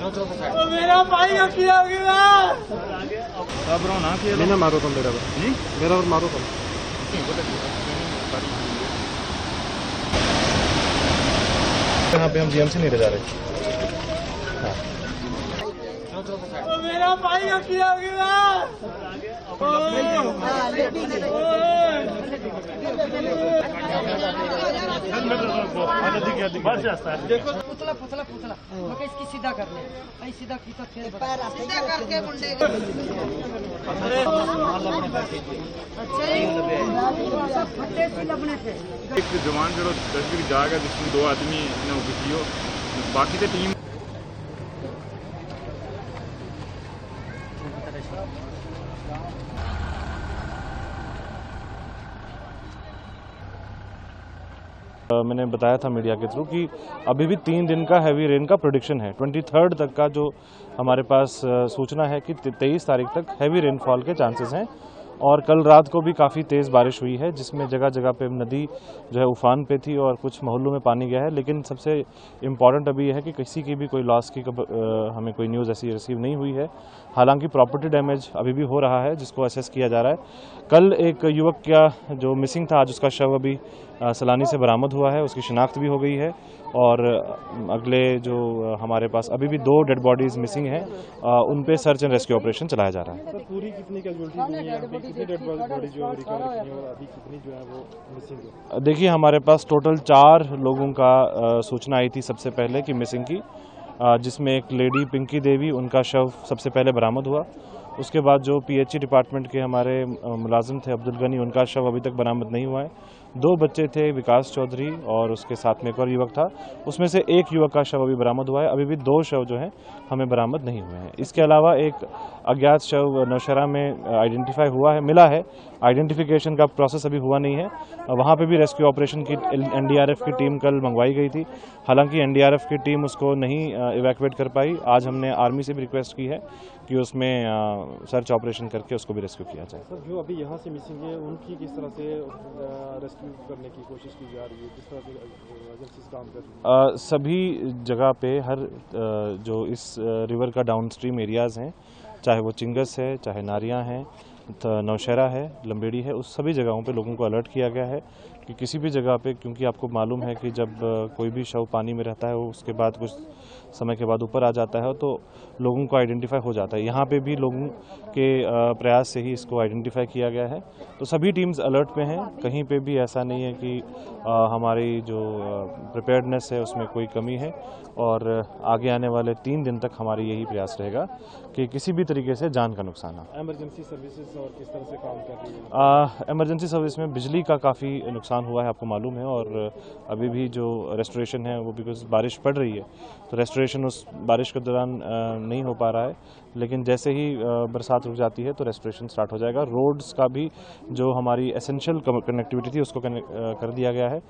मेरा भाई किया गया ना किया मैंने मारो तुम मेरा मारो तुम यहाँ पे हम जीएमसी नहीं ले जा रहे। मेरा भाई किया गया पुतला पुतला पुतला मैं इसकी सीधा कर ले सीधा खींचा फिर सीधा करके मुंडे एक जवान जो दर्शक जाएगा जिसमें 2 आदमी ने हो बाकी तो टीम मैंने बताया था मीडिया के थ्रू कि अभी भी 3 दिन का हैवी रेन का प्रेडिक्शन है। 23 तक का जो हमारे पास सूचना है कि 23 तारीख तक हैवी रेनफॉल के चांसेस हैं और कल रात को भी काफ़ी तेज़ बारिश हुई है जिसमें जगह जगह पे नदी जो है उफान पे थी और कुछ मोहल्लों में पानी गया है। लेकिन सबसे इम्पॉर्टेंट अभी यह है कि किसी की भी कोई लॉस की हमें कोई न्यूज़ ऐसी रिसीव नहीं हुई है। हालांकि प्रॉपर्टी डैमेज अभी भी हो रहा है जिसको असेस किया जा रहा है। कल एक युवक का जो मिसिंग था आज उसका शव अभी सलानी से बरामद हुआ है, उसकी शिनाख्त भी हो गई है और अगले जो हमारे पास अभी भी 2 डेड बॉडीज मिसिंग हैं उन पे सर्च एंड रेस्क्यू ऑपरेशन चलाया जा रहा है। सर पूरी कितनी कैजुअल्टी हुई है, कितनी डेड बॉडी जो रिकवर की है और अभी कितनी जो है वो मिसिंग है? देखिए हमारे पास टोटल 4 लोगों का सूचना आई थी सबसे पहले कि मिसिंग की, जिसमें एक लेडी पिंकी देवी उनका शव सबसे पहले बरामद हुआ। उसके बाद जो पीएचई डिपार्टमेंट के हमारे मुलाजिम थे अब्दुल गनी, उनका शव अभी तक बरामद नहीं हुआ है। 2 बच्चे थे विकास चौधरी और उसके साथ में एक और युवक था, उसमें से एक युवक का शव अभी बरामद हुआ है। अभी भी 2 शव जो हैं हमें बरामद नहीं हुए हैं। इसके अलावा एक अज्ञात शव नौशहरा में आइडेंटिफाई हुआ है, मिला है। आइडेंटिफिकेशन का प्रोसेस अभी हुआ नहीं है। वहाँ पे भी रेस्क्यू ऑपरेशन की एनडीआरएफ की टीम कल मंगवाई गई थी, हालांकि एनडीआरएफ की टीम उसको नहीं इवैक्यूएट कर पाई। आज हमने आर्मी से भी रिक्वेस्ट की है कि उसमें सर्च ऑपरेशन करके उसको भी रेस्क्यू किया जाए। सर जो अभी यहाँ से मिसिंग है उनकी किस तरह से रेस्क्यू करने की कोशिश की जा रही है, किस तरह से एजेंसीज काम कर रही है? सभी जगह पे हर जो इस रिवर का डाउन स्ट्रीम एरियाज़ हैं, चाहे वो चिंगस है, चाहे नारियाँ हैं, नौशहरा है, लंबेड़ी है, उस सभी जगहों पे लोगों को अलर्ट किया गया है कि किसी भी जगह पे, क्योंकि आपको मालूम है कि जब कोई भी शव पानी में रहता है उसके बाद कुछ समय के बाद ऊपर आ जाता है तो लोगों को आइडेंटिफाई हो जाता है। यहाँ पे भी लोगों के प्रयास से ही इसको आइडेंटिफाई किया गया है। तो सभी टीम्स अलर्ट पे हैं, कहीं पे भी ऐसा नहीं है कि हमारी जो प्रिपेयर्डनेस है उसमें कोई कमी है और आगे आने वाले 3 दिन तक हमारी यही प्रयास रहेगा कि किसी भी तरीके से जान का नुकसान ना। इमरजेंसी सर्विसेज और किस तरह से काम कर रही है? इमरजेंसी सर्विस में बिजली का काफ़ी नुकसान हुआ है, आपको मालूम है, और अभी भी जो रेस्टोरेशन है वो बिकॉज बारिश पड़ रही है तो रेस्टोरेशन उस बारिश के दौरान नहीं हो पा रहा है। लेकिन जैसे ही बरसात रुक जाती है तो रेस्टोरेशन स्टार्ट हो जाएगा। रोड्स का भी जो हमारी एसेंशियल कनेक्टिविटी थी उसको कर दिया गया है।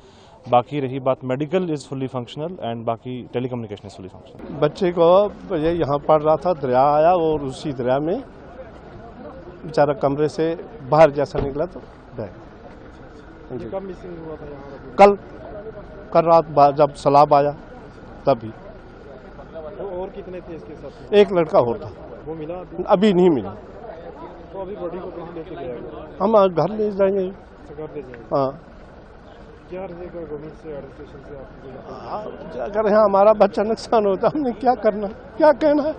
बाकी रही बात medical is fully functional and बाकी टेलीकम्युनिकेशन इज़ फुली फंक्शनल। बच्चे को ये यहाँ पढ़ रहा था, दरिया आया और उसी दरिया में बेचारा कमरे से बाहर जैसा निकला तो बह। कब मिसिंग हुआ था यहाँ? कल रात जब सैलाब आया तभी। तो और कितने थे इसके साथ? एक लड़का और था, वो मिला अभी नहीं मिला। तो अभी बॉडी को कहाँ लेके गया? हम घर ले जाएंगे। घर ले जाएंगे? हाँ। क्या रहेगा गवर्नमेंट से, एडमिनिस्ट्रेशन से? अगर यहाँ हमारा बच्चा नुकसान होता हमने क्या करना, क्या कहना है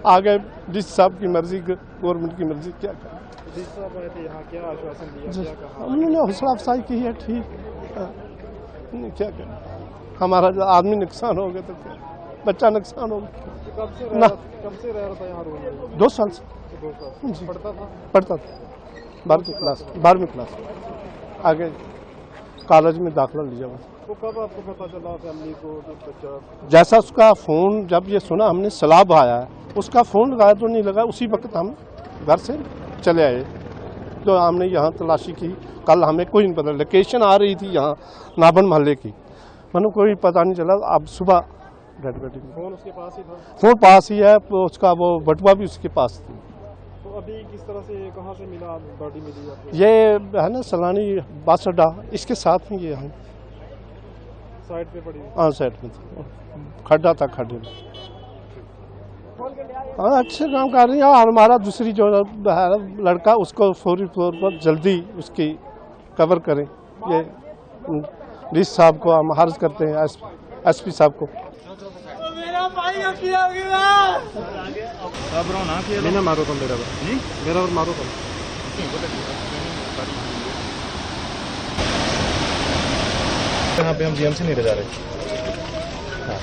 आगे? जिस साहब की मर्जी, गवर्नमेंट की मर्जी, क्या करना। जिस साहब आए थे यहाँ क्या आश्वासन दिया, क्या कहा? उन्होंने हौसला अफजाई की है, ठीक, क्या करना। हमारा जो आदमी नुकसान हो गया तो क्या, बच्चा नुकसान हो गया। कब से रह रहा था यहाँ रूम में? 2 साल से। 2 साल पढ़ता था 12वीं क्लास। आगे कॉलेज में दाखिला लिया। तो कब आपको पता चला फैमिली को बच्चा? जैसा उसका फ़ोन जब ये सुना हमने सैलाब आया है, उसका फ़ोन लगाया तो नहीं लगा, उसी वक्त हम घर से चले आए। तो हमने यहाँ तलाशी की। कल हमें कोई नहीं पता, लोकेशन आ रही थी यहाँ नाबन मोहल्ले की, मैंने कोई पता नहीं चला। अब सुबह डेड बॉडी। फोन उसके पास ही था? फोन पास ही है, उसका वो बटुआ भी उसके पास थी। तो अभी किस तरह से, कहाँ से मिला बॉडी मिली? ये है ना सलानी बस अड्डा, इसके साथ में ये है। साइड पे पड़ी हुई। हाँ साइड में था, खड्डा था, खड्डे में। हाँ अच्छे काम कर रही है। और हमारा दूसरी जो है लड़का, उसको फौरी तौर पर जल्दी उसकी कवर करें, ये डीसी साहब को हम अर्ज करते हैं, एसपी साहब को। मेरा भाई का किया गया। सब रो ना कि मैंने मारो तुम मेरा नहीं मेरा और मारो तुम। यहाँ पे हम जीएमसी नहीं ले जा रहे। हाँ